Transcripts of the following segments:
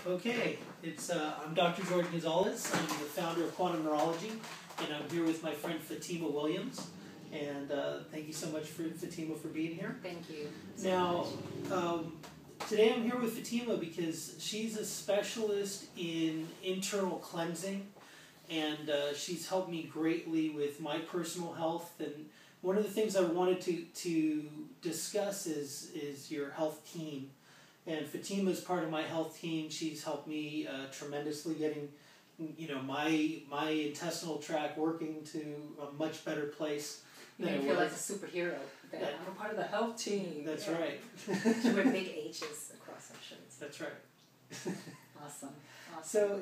Okay, I'm Dr. Jordan Gonzalez. I'm the founder of Quantum Neurology, and I'm here with my friend Fatima Williams. And thank you so much, Fatima, for being here. Thank you. Now, today I'm here with Fatima because she's a specialist in internal cleansing, and she's helped me greatly with my personal health. And one of the things I wanted to discuss is your health team. And Fatima is part of my health team. She's helped me tremendously getting, my intestinal tract working to a much better place. You make me feel like a superhero. I'm a part of the health team. That's right. We wear big H's across our shirts. That's right. Awesome. So,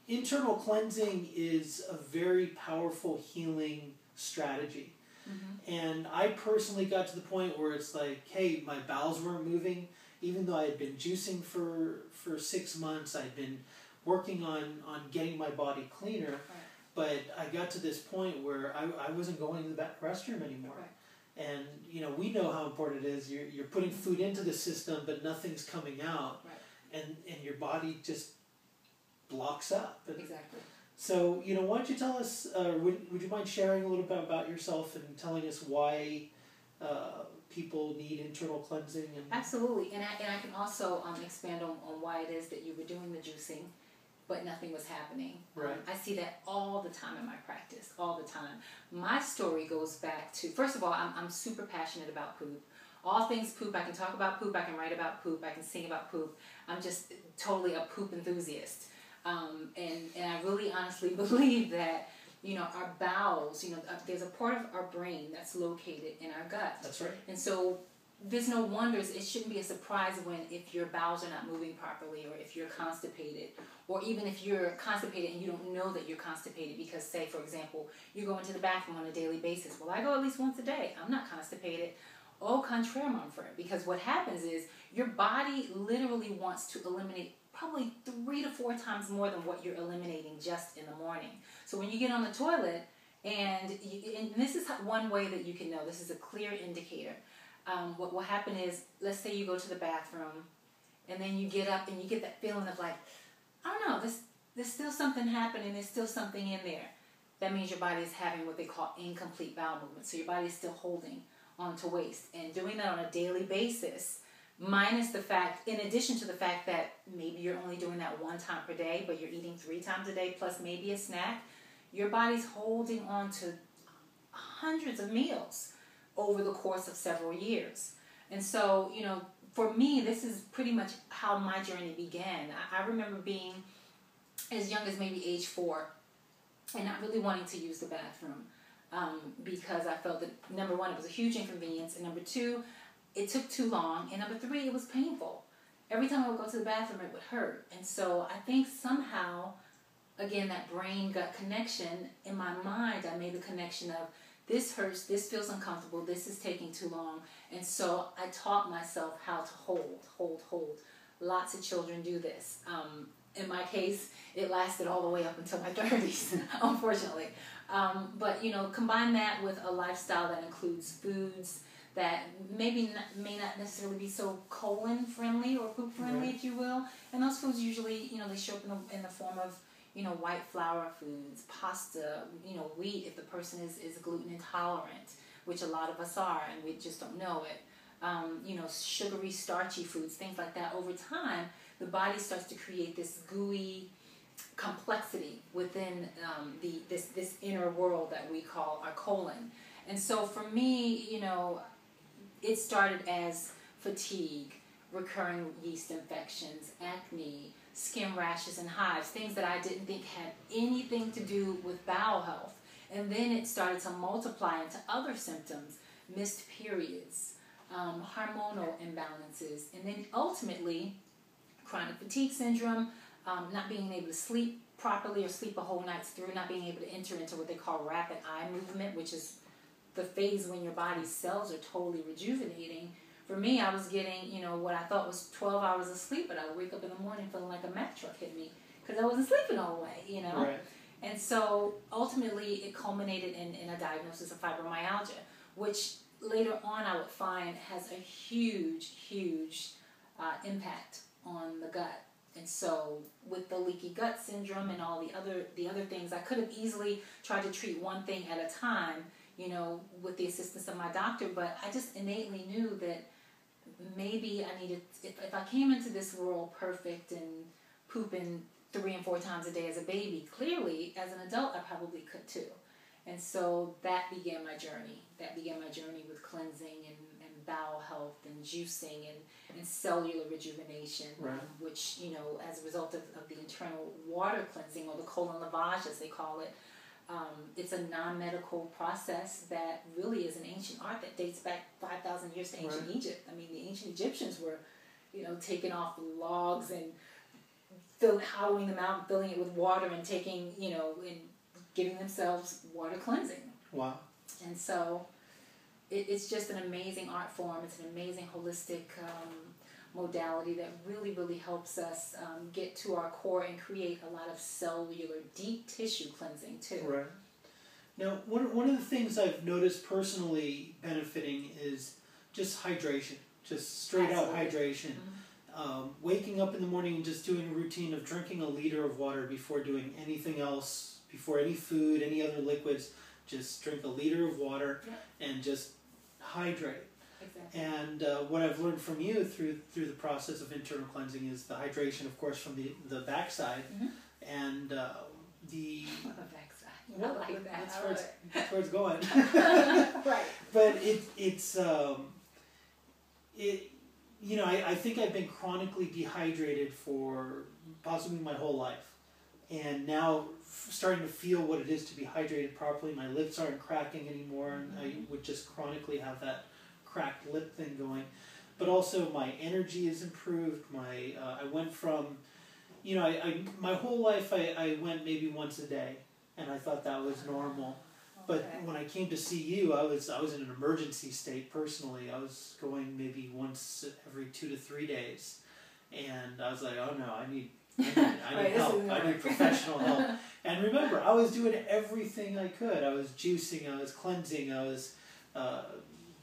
internal cleansing is a very powerful healing strategy. Mm-hmm. And I personally got to the point where it's like, hey, my bowels weren't moving. Even though I had been juicing for 6 months, I'd been working on getting my body cleaner. Right. But I got to this point where I wasn't going to the restroom anymore. Right. And, we know how important it is. You're putting food into the system, but nothing's coming out. Right. And your body just blocks up. And exactly. So, why don't you tell us, would you mind sharing a little bit about yourself and telling us why people need internal cleansing? Absolutely. And I can also expand on why it is that you were doing the juicing, but nothing was happening. Right. I see that all the time in my practice, all the time. My story goes back to, first of all, I'm super passionate about poop. All things poop. I can talk about poop. I can write about poop. I can sing about poop. I'm just totally a poop enthusiast. And I really honestly believe that, our bowels, there's a part of our brain that's located in our gut. That's right. And so there's no wonders. It shouldn't be a surprise if your bowels are not moving properly, or if you're constipated, or even if you're constipated and you don't know that you're constipated because, say, for example, you go into the bathroom on a daily basis. Well, I go at least once a day. I'm not constipated. Au contraire, mon frère. Because what happens is your body literally wants to eliminate probably 3 to 4 times more than what you're eliminating just in the morning. So when you get on the toilet, and this is one way that you can know, this is a clear indicator. What will happen is, let's say you go to the bathroom, and then you get up and you get that feeling of like, I don't know, there's still something happening, there's still something in there. That means your body is having what they call incomplete bowel movement. So your body is still holding onto waste. And doing that on a daily basis, minus the fact, in addition to the fact that maybe you're only doing that 1 time per day, but you're eating 3 times a day plus maybe a snack, your body's holding on to hundreds of meals over the course of several years. And so, for me, this is pretty much how my journey began. I remember being as young as maybe age 4 and not really wanting to use the bathroom because I felt that, number 1, it was a huge inconvenience, and number 2, it took too long, and number 3, it was painful. Every time I would go to the bathroom, it would hurt. And so I think somehow, again, that brain-gut connection, in my mind, I made the connection of, this hurts, this feels uncomfortable, this is taking too long. And so I taught myself how to hold. Lots of children do this. In my case, it lasted all the way up until my 30s, unfortunately. But, combine that with a lifestyle that includes foods that may not necessarily be so colon friendly or poop friendly, right, if you will. And those foods usually, they show up in the form of, white flour foods, pasta, wheat if the person is gluten intolerant, which a lot of us are, and we just don't know it. Sugary, starchy foods, things like that. Over time, the body starts to create this gooey complexity within this inner world that we call our colon. And so for me, it started as fatigue, recurring yeast infections, acne, skin rashes and hives, things that I didn't think had anything to do with bowel health. And then it started to multiply into other symptoms, missed periods, hormonal imbalances, and then ultimately chronic fatigue syndrome, not being able to sleep properly or sleep a whole night through, not being able to enter into what they call rapid eye movement, which is the phase when your body's cells are totally rejuvenating. For me, I was getting, what I thought was 12 hours of sleep, but I would wake up in the morning feeling like a Mack truck hit me because I wasn't sleeping all the way, Right. And so ultimately it culminated in a diagnosis of fibromyalgia, which later on I would find has a huge impact on the gut. And so with the leaky gut syndrome and all the other things, I could have easily tried to treat one thing at a time, you know, with the assistance of my doctor, but I just innately knew that maybe I needed, if I came into this world perfect and pooping 3 and 4 times a day as a baby, clearly as an adult I probably could too. And so that began my journey. That began my journey with cleansing and bowel health and juicing and cellular rejuvenation, right. Which, you know, as a result of the internal water cleansing, or the colon lavage as they call it, it's a non-medical process that really is an ancient art that dates back 5,000 years to ancient right. Egypt. I mean, the ancient Egyptians were, you know, taking off logs and hollowing them out and filling it with water and taking, you know, and giving themselves water cleansing. Wow. And so it's just an amazing art form. It's an amazing holistic modality that really, really helps us get to our core and create a lot of cellular, deep tissue cleansing too. Right. Now, one of the things I've noticed personally benefiting is just hydration, just straight out hydration. Mm-hmm. Waking up in the morning and just doing a routine of drinking a liter of water before doing anything else, before any food, any other liquids. Just drink a liter of water and just hydrate. Exactly. And what I've learned from you through the process of internal cleansing is the hydration, of course, from the backside, mm-hmm. and the backside. Well, I like that. That's where it's going. Right. But it's you know, I think I've been chronically dehydrated for possibly my whole life, and now starting to feel what it is to be hydrated properly. My lips aren't cracking anymore, and I would just chronically have that cracked lip thing going. But also my energy is improved. I went from, you know, my whole life I went maybe once a day, and I thought that was normal. But when I came to see you, I was in an emergency state personally. I was going maybe once every 2 to 3 days, and I was like, oh no, I need help. I need professional help. And remember, I was doing everything I could. I was juicing, I was cleansing, I was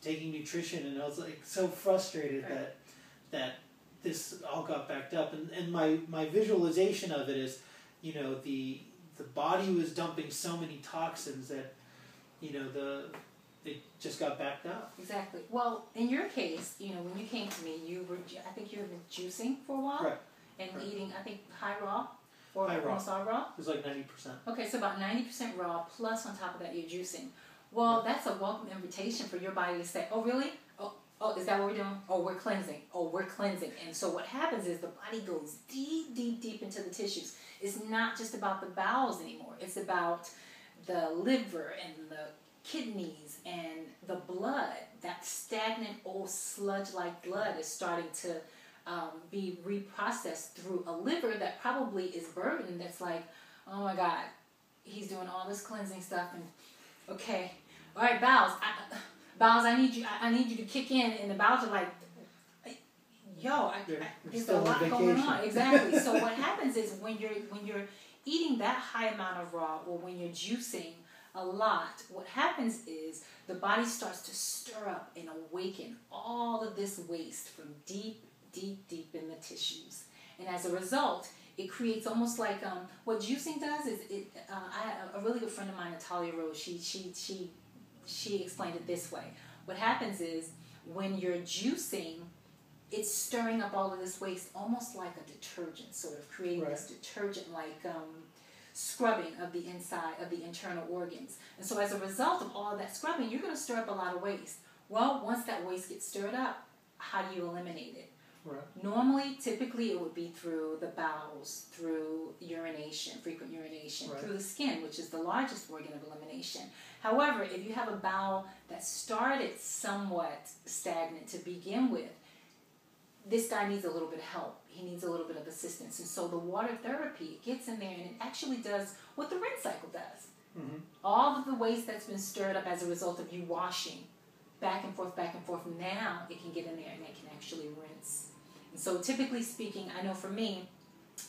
taking nutrition, and I was like so frustrated that this all got backed up. And my visualization of it is, you know, the body was dumping so many toxins that, you know, it just got backed up. Exactly. Well, in your case, you know, when you came to me, I think you were juicing for a while. Right. And eating, I think, high raw? Or high raw. Almost all raw? It was like 90%. Okay, so about 90% raw, plus on top of that you're juicing. Well, that's a welcome invitation for your body to say, oh, really? Oh, is that what we're doing? Oh, we're cleansing. Oh, we're cleansing. And so what happens is the body goes deep, deep, deep into the tissues. It's not just about the bowels anymore. It's about the liver and the kidneys and the blood. That stagnant old sludge-like blood is starting to be reprocessed through a liver that probably is burdened. That's like, oh my God, he's doing all this cleansing stuff, and okay, all right, bowels, I need you to kick in, and the bowels are like, yo, there's a lot going on. Exactly. So what happens is when you're eating that high amount of raw, or when you're juicing a lot, what happens is the body starts to stir up and awaken all of this waste from deep in the tissues. And as a result, it creates almost like what juicing does is a really good friend of mine, Natalia Rose, she explained it this way. What happens is when you're juicing, it's stirring up all of this waste almost like a detergent, sort of creating this detergent-like scrubbing of the inside of the internal organs. And so as a result of all of that scrubbing, you're going to stir up a lot of waste. Well, once that waste gets stirred up, how do you eliminate it? Right. Normally, typically, it would be through the bowels, through urination, frequent urination, through the skin, which is the largest organ of elimination. However, if you have a bowel that started somewhat stagnant to begin with, this guy needs a little bit of help. He needs a little bit of assistance. And so the water therapy gets in there, and it actually does what the rinse cycle does. Mm-hmm. All of the waste that's been stirred up as a result of you washing back and forth, now it can get in there and it can actually rinse. And so typically speaking, I know for me,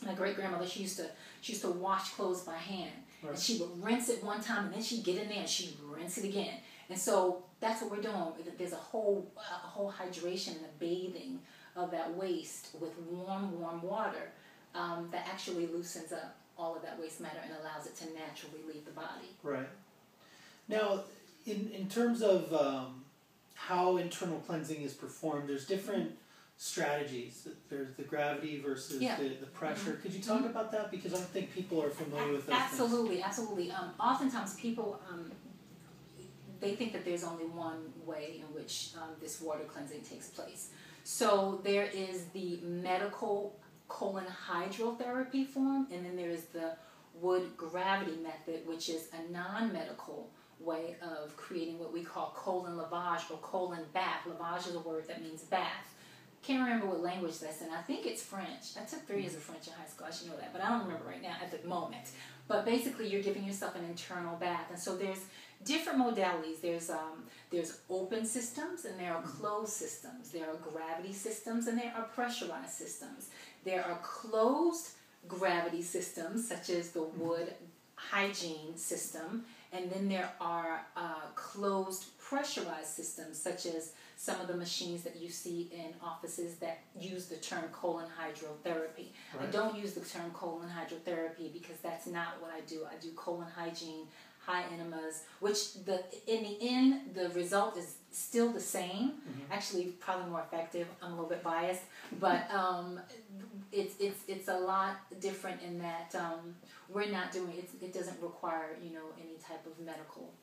my great-grandmother, she used to wash clothes by hand. Right. And she would rinse it one time, and then she'd get in there and she'd rinse it again. And so that's what we're doing. There's a whole hydration and a bathing of that waste with warm water that actually loosens up all of that waste matter and allows it to naturally leave the body. Right. Now, in terms of how internal cleansing is performed, there's different strategies. There's the gravity versus the pressure. Could you talk about that? Because I don't think people are familiar with those things. Absolutely. Oftentimes people, they think that there's only one way in which this water cleansing takes place. So there is the medical colon hydrotherapy form, and then there is the wood gravity method, which is a non-medical way of creating what we call colon lavage or colon bath. Lavage is a word that means bath. Can't remember what language that's in. I think it's French. I took 3 years of French in high school. I should know that, but I don't remember right now at the moment. But basically, you're giving yourself an internal bath, and so there's different modalities. There's open systems and there are closed systems. There are gravity systems and there are pressurized systems. There are closed gravity systems, such as the wood hygiene system, and then there are closed pressurized systems, such as some of the machines that you see in offices that use the term colon hydrotherapy. Right. I don't use the term colon hydrotherapy because that's not what I do. I do colon hygiene, high enemas, which in the end, the result is still the same. Actually, probably more effective. I'm a little bit biased, but it's a lot different in that we're not doing it doesn't require any type of medical.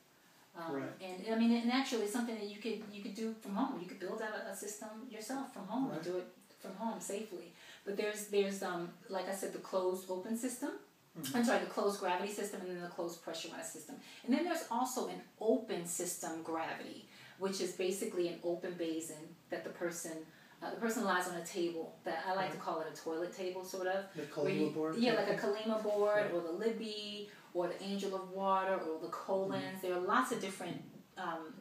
Right. And I mean, and actually, it's something that you could do from home. You could build out a system yourself from home and do it from home safely. But there's like I said, the closed open system. I'm sorry, the closed gravity system, and then the closed pressurized system. And then there's also an open system gravity, which is basically an open basin that the person lies on a table that I like to call it a toilet table, sort of. The Kalima board? Yeah, like a Kalima board, or the Libby, or the Angel of Water, or the colons. There are lots of different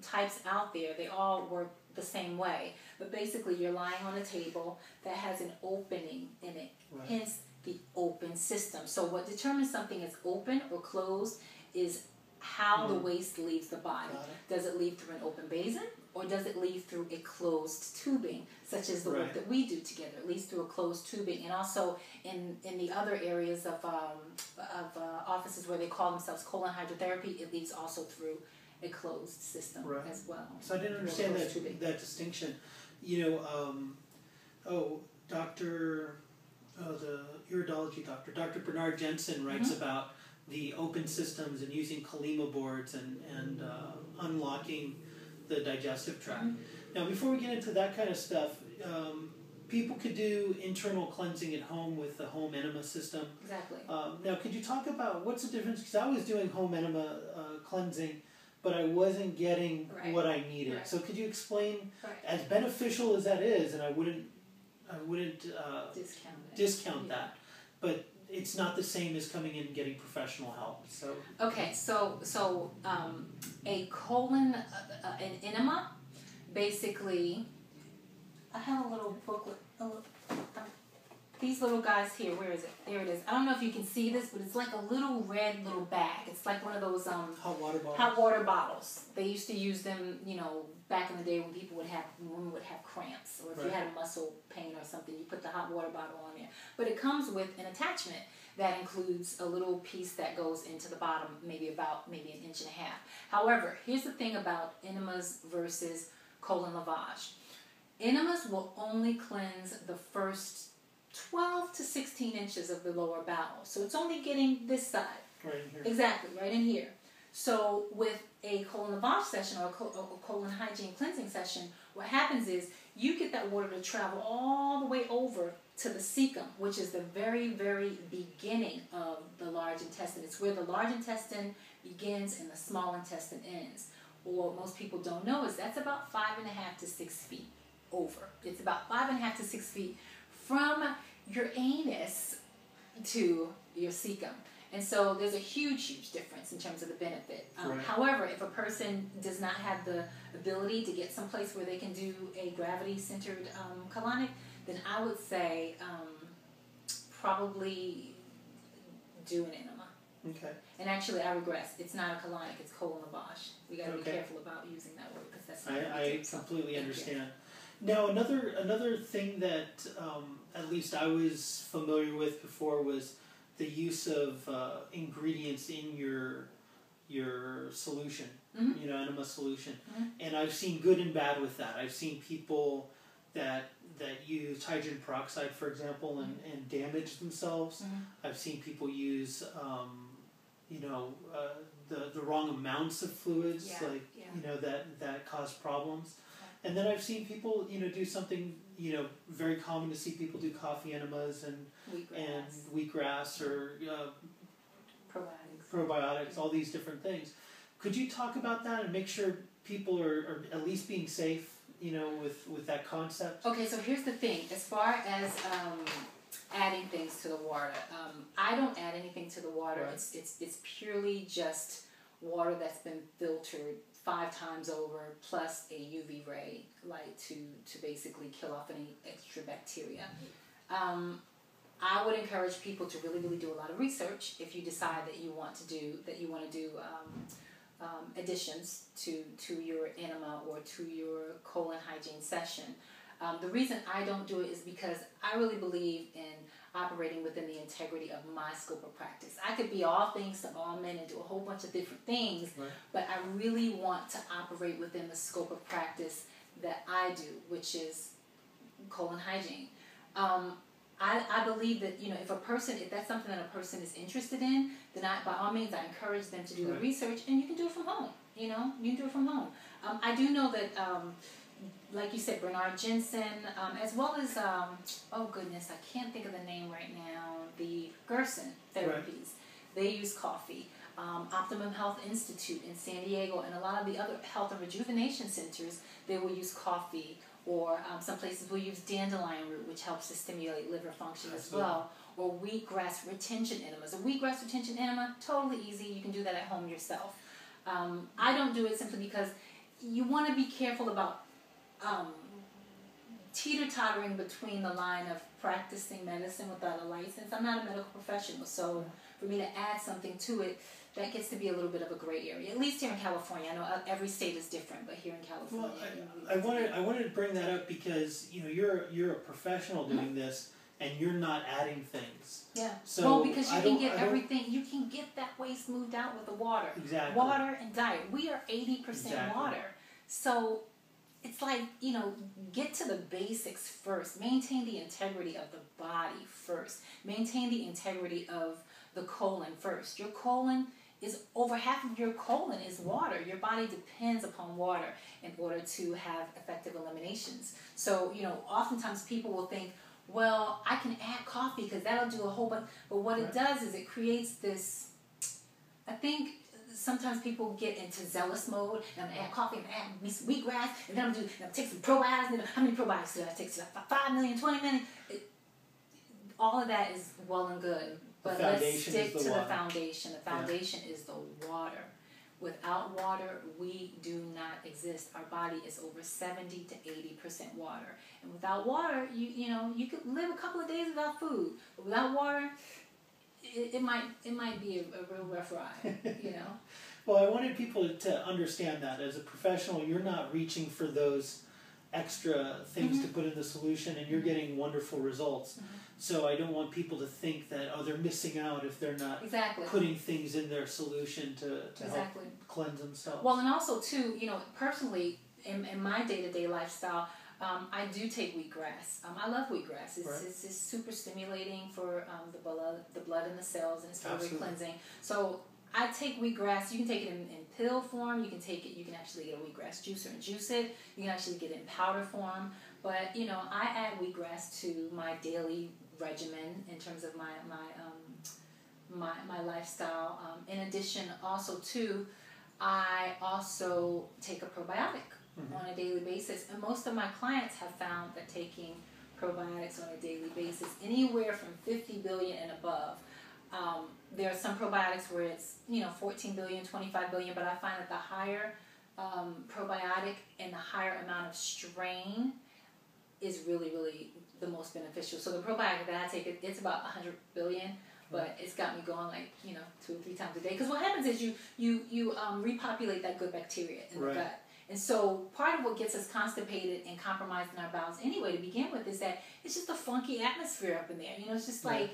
types out there. They all work the same way. But basically, you're lying on a table that has an opening in it. Right. Hence, the open system. So what determines something is open or closed is how the waste leaves the body. Does it leave through an open basin, or does it leave through a closed tubing, such as the work that we do together? It leaves through a closed tubing. And also in the other areas of offices where they call themselves colon hydrotherapy, it leaves also through a closed system as well. So I didn't understand that distinction. The iridology doctor, Dr. Bernard Jensen, writes about the open systems and using Kalima boards and unlocking the digestive tract. Now, before we get into that kind of stuff, people could do internal cleansing at home with the home enema system. Exactly. Now, could you talk about what's the difference? Because I was doing home enema cleansing, but I wasn't getting what I needed. So could you explain, as beneficial as that is, and I wouldn't discount that, but it's not the same as coming in and getting professional help. So so a colon, an enema, basically. I have a little booklet. These little guys here. Where is it? There it is. I don't know if you can see this, but it's like a little red little bag. It's like one of those hot water bottles. Hot water bottles. They used to use them, back in the day when women would have cramps, or if you had a muscle pain or something, you put the hot water bottle on there. But it comes with an attachment that includes a little piece that goes into the bottom, maybe an inch and a half. However, here's the thing about enemas versus colon lavage. Enemas will only cleanse the first 12 to 16 inches of the lower bowel. So it's only getting this side. Right in here. Exactly, right in here. So with a colon lavage session or a colon hygiene cleansing session, what happens is you get that water to travel all the way over to the cecum, which is the very, very beginning of the large intestine. It's where the large intestine begins and the small intestine ends. Well, what most people don't know is that's about 5.5 to 6 feet over. It's about 5.5 to 6 feet from your anus to your cecum. And so there's a huge difference in terms of the benefit. However, if a person does not have the ability to get someplace where they can do a gravity-centered colonic, then I would say probably do an enema. Okay. And actually, I regress. It's not a colonic. It's colon lavage. We got to be careful about using that word because that's not I completely understand. Now, another thing that at least I was familiar with before was the use of ingredients in your solution, enema solution. And I've seen good and bad with that. I've seen people that use hydrogen peroxide, for example, and damage themselves. I've seen people use the wrong amounts of fluids, that cause problems. And then I've seen people, do something, very common to see people do coffee enemas and wheatgrass or probiotics, all these different things. Could you talk about that and make sure people are at least being safe, with that concept? Okay, so here's the thing. As far as adding things to the water, I don't add anything to the water. Right. It's purely just water that's been filtered 5 times over, plus a UV ray light to basically kill off any extra bacteria. I would encourage people to really, really do a lot of research if you decide that you want to do additions to your enema or to your colon hygiene session. The reason I don't do it is because I really believe in operating within the integrity of my scope of practice. I could be all things to all men and do a whole bunch of different things, right, but I really want to operate within the scope of practice that I do, which is colon hygiene. I believe that, if that's something that a person is interested in, then by all means I encourage them to do the research, and you can do it from home. You can do it from home. I do know that, like you said, Bernard Jensen, as well as, oh goodness, I can't think of the name right now, the Gerson therapies. They use coffee. Optimum Health Institute in San Diego and a lot of the other health and rejuvenation centers, they will use coffee. Or some places will use dandelion root, which helps to stimulate liver function as well. Or wheatgrass retention enemas. A wheatgrass retention enema, totally easy. You can do that at home yourself. I don't do it simply because you want to be careful about teeter-tottering between the line of practicing medicine without a license. I'm not a medical professional, so for me to add something to it, that gets to be a little bit of a gray area. At least here in California. I know every state is different, but here in California... Well, I wanted to bring that up because, you're a professional doing this, and you're not adding things. Yeah. So because you can get everything, you can get that waste moved out with the water. Exactly. Water and diet. We are 80% water. So it's like, get to the basics first. Maintain the integrity of the body first. Maintain the integrity of the colon first. Your colon is over half of your colon is water. Your body depends upon water in order to have effective eliminations. So, oftentimes people will think, well, I can add coffee because that'll do a whole bunch. But what it does is it creates this, I think sometimes people get into zealous mode, and I'm going to add coffee, and add wheatgrass, and then I'm going to take some probiotics. And how many probiotics do I take? So 5 million, 20 million? All of that is well and good. But let's stick to the foundation. The foundation is the water. Without water, we do not exist. Our body is over 70 to 80% water. And without water, you could live a couple of days without food. But without water, it might be a real rough ride, Well, I wanted people to understand that as a professional, you're not reaching for those extra things to put in the solution, and you're getting wonderful results. So I don't want people to think that, they're missing out if they're not putting things in their solution to help cleanse themselves. Well, and also, too, personally, in my day-to-day lifestyle, I do take wheatgrass. I love wheatgrass. It's super stimulating for the blood in the cells, and it's very cleansing. So I take wheatgrass. You can take it in pill form. You can take it. You can actually get a wheatgrass juicer and juice it. You can actually get it in powder form. But I add wheatgrass to my daily regimen in terms of my lifestyle. In addition, also too, I also take a probiotic on a daily basis, and most of my clients have found that taking probiotics on a daily basis, anywhere from 50 billion and above. There are some probiotics where it's 14 billion, 25 billion, but I find that the higher probiotic and the higher amount of strain is really, really the most beneficial. So the probiotic that I take, it's about 100 billion, but it's got me going 2 or 3 times a day. Because what happens is you repopulate that good bacteria in the gut, And so part of what gets us constipated and compromised in our bowels anyway to begin with is that it's just a funky atmosphere up in there. You know, it's just like,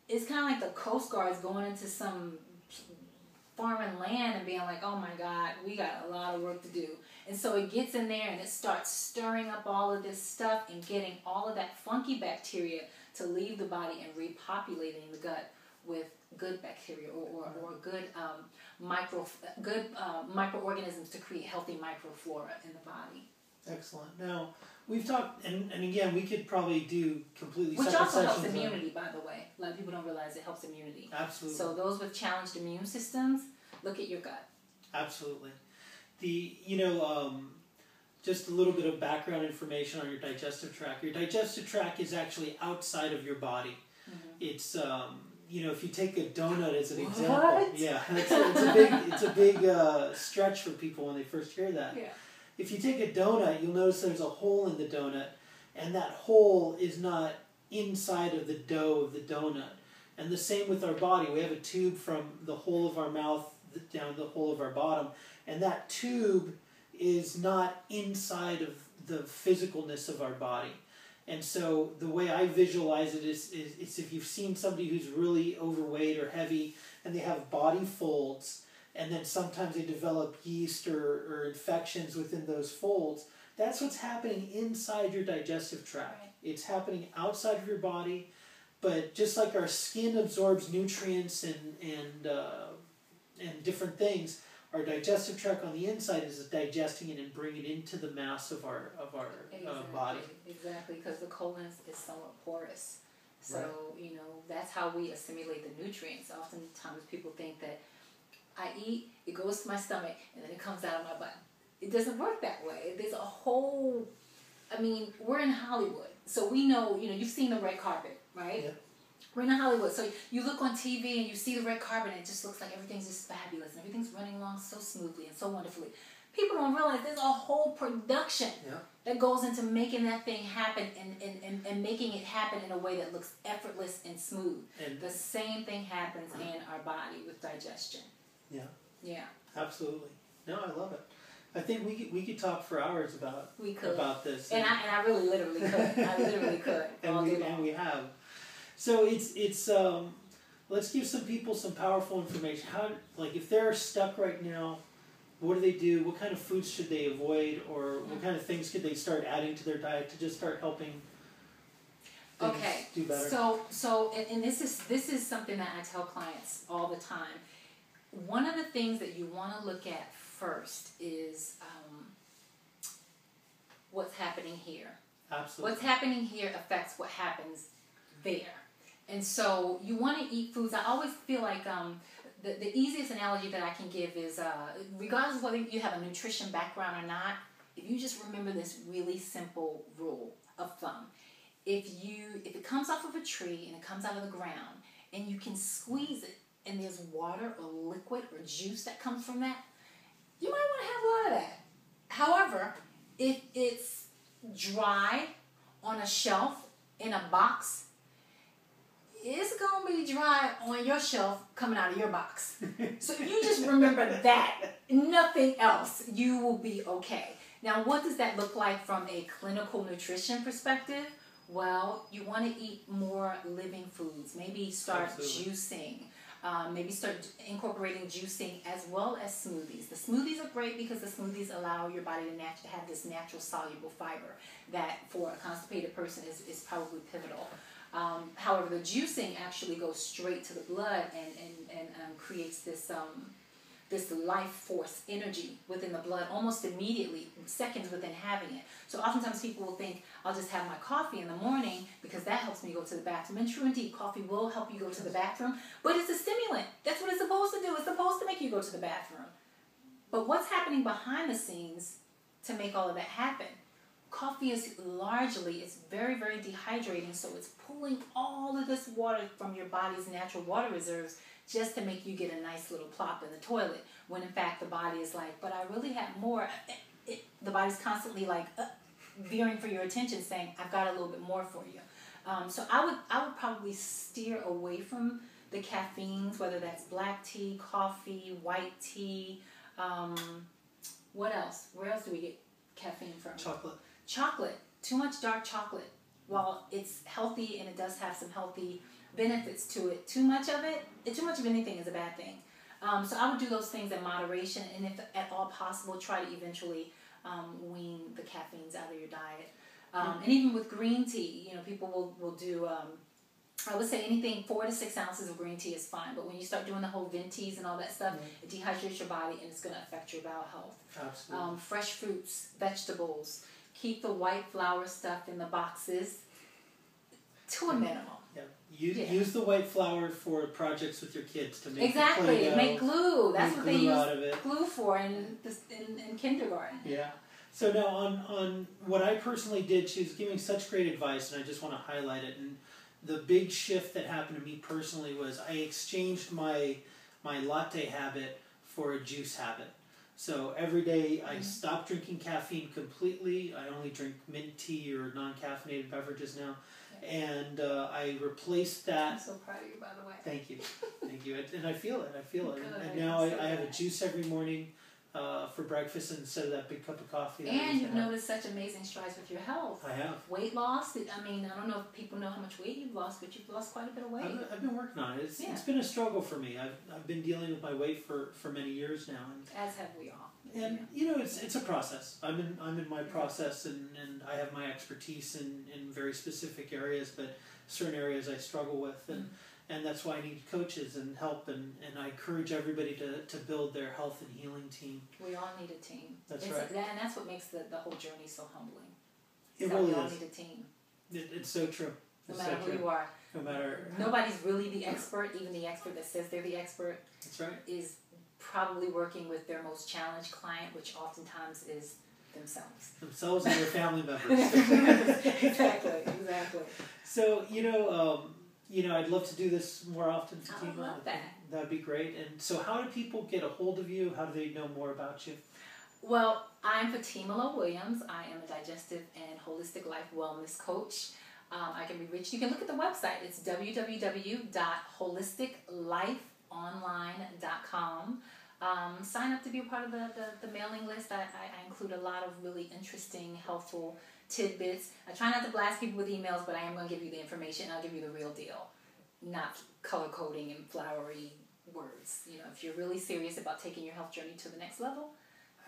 it's kind of like the Coast Guard's going into some foreign land and being like, oh my God, we got a lot of work to do. And so it gets in there and it starts stirring up all of this stuff and getting all of that funky bacteria to leave the body and repopulating the gut with good bacteria or good microorganisms to create healthy microflora in the body. Excellent. Now, we've talked, and again, we could probably do completely Which separate also helps sessions immunity, by the way. A lot of people don't realize it helps immunity. Absolutely. So those with challenged immune systems, look at your gut. Absolutely. Just a little bit of background information on your digestive tract. Your digestive tract is actually outside of your body. It's if you take a donut as an example, it's a big stretch for people when they first hear that. Yeah. If you take a donut, you'll notice there's a hole in the donut, and that hole is not inside of the dough of the donut. And the same with our body. We have a tube from the hole of our mouth down the hole of our bottom, and that tube is not inside of the physicalness of our body. And so the way I visualize it is if you've seen somebody who's really overweight or heavy and they have body folds, and then sometimes they develop yeast or infections within those folds, that's what's happening inside your digestive tract. Right. It's happening outside of your body, but just like our skin absorbs nutrients and different things, our digestive tract on the inside is digesting it and bringing it into the mass of our body. Exactly, because the colon is somewhat porous. So, that's how we assimilate the nutrients. Oftentimes people think that I eat, it goes to my stomach, and then it comes out of my butt. It doesn't work that way. There's a whole, we're in Hollywood. So we know, you've seen the red carpet, right? Yeah. We're in Hollywood, so you look on TV and you see the red carpet and it just looks like everything's just fabulous and everything's running along so smoothly and so wonderfully. People don't realize there's a whole production that goes into making that thing happen and making it happen in a way that looks effortless and smooth. And the same thing happens in our body with digestion. Yeah. Yeah. Absolutely. No, I love it. I think we could talk for hours about this. And I really literally could. I literally could. And we have. So it's let's give some people some powerful information. If they're stuck right now, what do they do? What kind of foods should they avoid, or what kind of things could they start adding to their diet to just start helping things do better? So this is something that I tell clients all the time. One of the things that you want to look at first is what's happening here. Absolutely. What's happening here affects what happens there. And so you want to eat foods. I always feel like the easiest analogy that I can give is regardless of whether you have a nutrition background or not, if you just remember this really simple rule of thumb. If it comes off of a tree and it comes out of the ground and you can squeeze it and there's water or liquid or juice that comes from that, you might want to have a lot of that. However, if it's dry on a shelf in a box, it's going to be dry on your shelf coming out of your box. So if you just remember that, nothing else, you will be okay. Now, what does that look like from a clinical nutrition perspective? Well, you want to eat more living foods. Maybe start juicing. Maybe start incorporating juicing as well as smoothies. The smoothies are great because the smoothies allow your body to have this natural soluble fiber that for a constipated person is probably pivotal. However, the juicing actually goes straight to the blood and creates this life force energy within the blood almost immediately, seconds within having it. So oftentimes people will think, I'll just have my coffee in the morning because that helps me go to the bathroom. And true indeed, coffee will help you go to the bathroom, but it's a stimulant. That's what it's supposed to do. It's supposed to make you go to the bathroom. But what's happening behind the scenes to make all of that happen? Coffee is it's very, very dehydrating, so it's pulling all of this water from your body's natural water reserves just to make you get a nice little plop in the toilet, when in fact the body is like, but I really have more. The body's constantly like veering for your attention, saying, I've got a little bit more for you. So I would probably steer away from the caffeines, whether that's black tea, coffee, white tea, What else? Where else do we get caffeine from? Chocolate. Chocolate. Too much dark chocolate. While it's healthy and it does have some healthy benefits to it, too much of anything is a bad thing. So I would do those things in moderation, and if at all possible, try to eventually wean the caffeines out of your diet. And even with green tea, you know, people will do, I would say anything 4 to 6 ounces of green tea is fine. But when you start doing the whole ventees and all that stuff, it dehydrates your body and it's going to affect your bowel health. Absolutely. Fresh fruits, vegetables. Keep the white flour stuff in the boxes to a minimum. Yeah. Use the white flour for projects with your kids to make Play-Doh, make glue. That's what they use glue for in kindergarten. Yeah. So now on what I personally did, she was giving such great advice, and I just want to highlight it. And the big shift that happened to me personally was I exchanged my latte habit for a juice habit. So every day I stopped drinking caffeine completely. I only drink mint tea or non-caffeinated beverages now. And I replaced that. I'm so proud of you, by the way. Thank you. Thank you. And I feel it. Good. And now I have a juice every morning for breakfast instead of that big cup of coffee. And you've noticed such amazing strides with your health. I have. Weight loss. I mean, I don't know if people know how much weight you've lost, but you've lost quite a bit of weight. I've been working on it. It's been a struggle for me. I've been dealing with my weight for many years now. As have we all. And you know, it's a process. I'm in my process, and I have my expertise in very specific areas, but certain areas I struggle with, and that's why I need coaches and help, and I encourage everybody to build their health and healing team. We all need a team. That's right. And that's what makes the whole journey so humbling. It really is. We all need a team. It's so true. No matter who you are. No matter. Nobody's really the expert. Even the expert that says they're the expert. That's right. Is probably working with their most challenged client, which oftentimes is themselves. Themselves and their family members. Exactly. So, I'd love to do this more often, Fatima. I love that. That'd be great. And so how do people get a hold of you? How do they know more about you? Well, I'm Fatima Lowe-Williams. I am a digestive and holistic life wellness coach. I can be reached. You can look at the website. It's www.holisticlifeonline.com. Sign up to be a part of the mailing list. I include a lot of really interesting, helpful tidbits. I try not to blast people with emails, but I am going to give you the information. I'll give you the real deal, not color coding and flowery words. You know, if you're really serious about taking your health journey to the next level,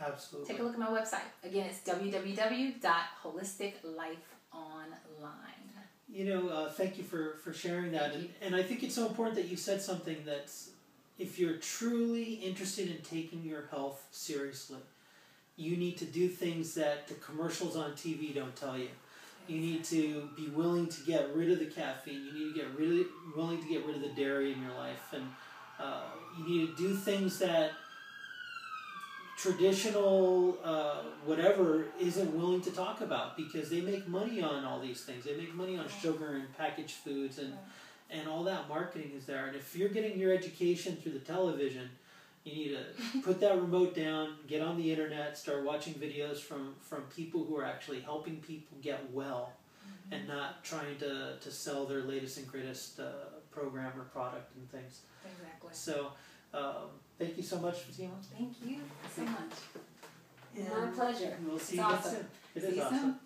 absolutely, take a look at my website. Again, it's www.holisticlifeonline. Thank you for sharing that. And I think it's so important that you said something that's, if you're truly interested in taking your health seriously, you need to do things that the commercials on TV don't tell you. You need to be willing to get rid of the caffeine. You need to get willing to get rid of the dairy in your life. And you need to do things that traditional whatever isn't willing to talk about, because they make money on all these things. They make money on sugar and packaged foods, and all that marketing is there. And if you're getting your education through the television, you need to put that remote down, get on the internet, start watching videos from people who are actually helping people get well, and not trying to sell their latest and greatest program or product and things. Exactly. So thank you so much, Fatima. Thank you so much. My pleasure. We'll see you again soon. It is awesome.